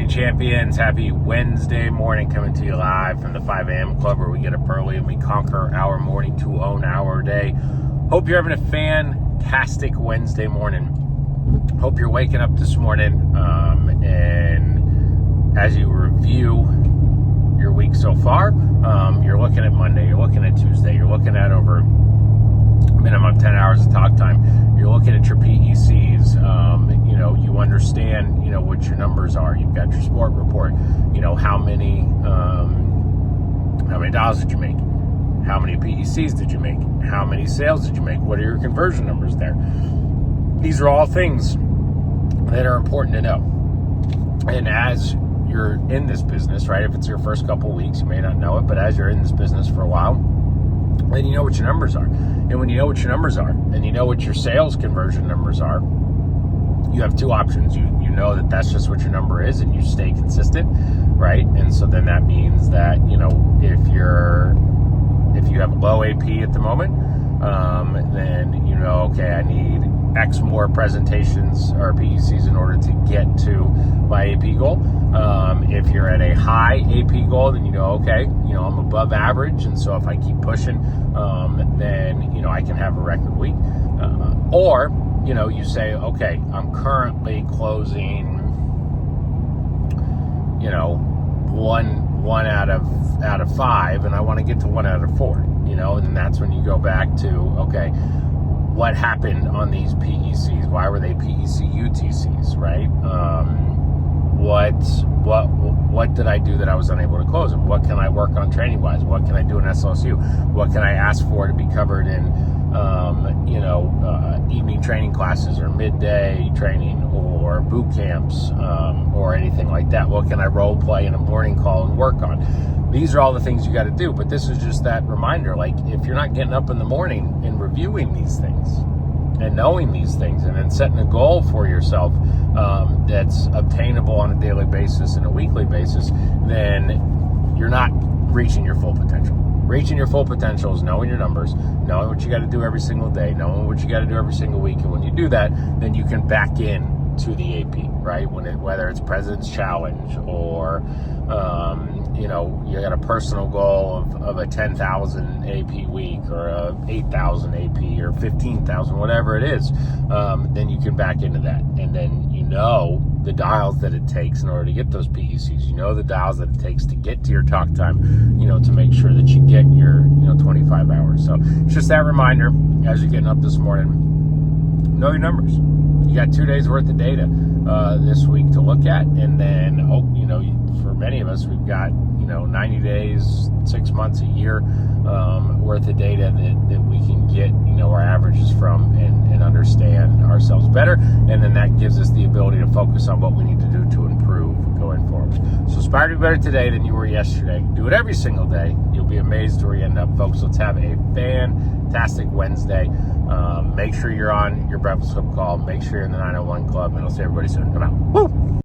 morning, champions. Happy Wednesday morning, coming to you live from the 5 a.m. club, where we get up early and we conquer our morning to own our day. Hope you're having a fantastic Wednesday morning. Hope you're waking up this morning, and as you review your week so far, you're looking at Monday, you're looking at Tuesday, you're looking at over minimum 10 hours of talk time. You're looking at your PECs. You understand, what your numbers are. You've got your sport report. How many dollars did you make? How many PECs did you make? How many sales did you make? What are your conversion numbers there? These are all things that are important to know. And as you're in this business, right, if it's your first couple weeks, you may not know it, but as you're in this business for a while, then you know what your numbers are. And when you know what your numbers are, and you know what your sales conversion numbers are, you have two options. You know that that's just what your number is, and you stay consistent, right? And so then that means that, if you have low AP at the moment, then okay, I need X more presentations or PECs in order to get to my AP goal. If you're at a high AP goal, then okay, I'm above average, and so if I keep pushing, then I can have a record week. Or you say, okay, I'm currently closing, one out of 5, and I want to get to 1 out of 4. And that's when you go back to, okay, what happened on these PECs? Why were they PEC UTCs, right? What did I do that I was unable to close them? What can I work on training wise? What can I do in SLSU? What can I ask for to be covered in evening training classes or midday training or boot camps or anything like that? What can I role play in a morning call and work on? These are all the things you got to do. But this is just that reminder, like, if you're not getting up in the morning and reviewing these things and knowing these things and then setting a goal for yourself that's obtainable on a daily basis and a weekly basis, then you're not reaching your full potential. Reaching your full potential is knowing your numbers, knowing what you got to do every single day, knowing what you got to do every single week. And when you do that, then you can back in to the AP, right? Whether it's President's Challenge or, you got a personal goal of a 10,000 AP week or a 8,000 AP or 15,000, whatever it is, then you can back into that. And then the dials that it takes in order to get those PECs. The dials that it takes to get to your talk time, to make sure that you get your, 25 hours. So it's just that reminder as you're getting up this morning, know your numbers. You got 2 days worth of data this week to look at. And then, for many of us, we've got, 90 days, 6 months, a year worth of data that we can get, our averages from and understand ourselves better. And then that gives us the ability to focus on what we need to do to improve going forward. So aspire to be better today than you were yesterday. Do it every single day. You'll be amazed where you end up, folks. Let's have a fantastic Wednesday. Make sure you're on your Breakfast Club call. Make sure you're in the 901 Club, and I'll see everybody soon. Come out. Woo!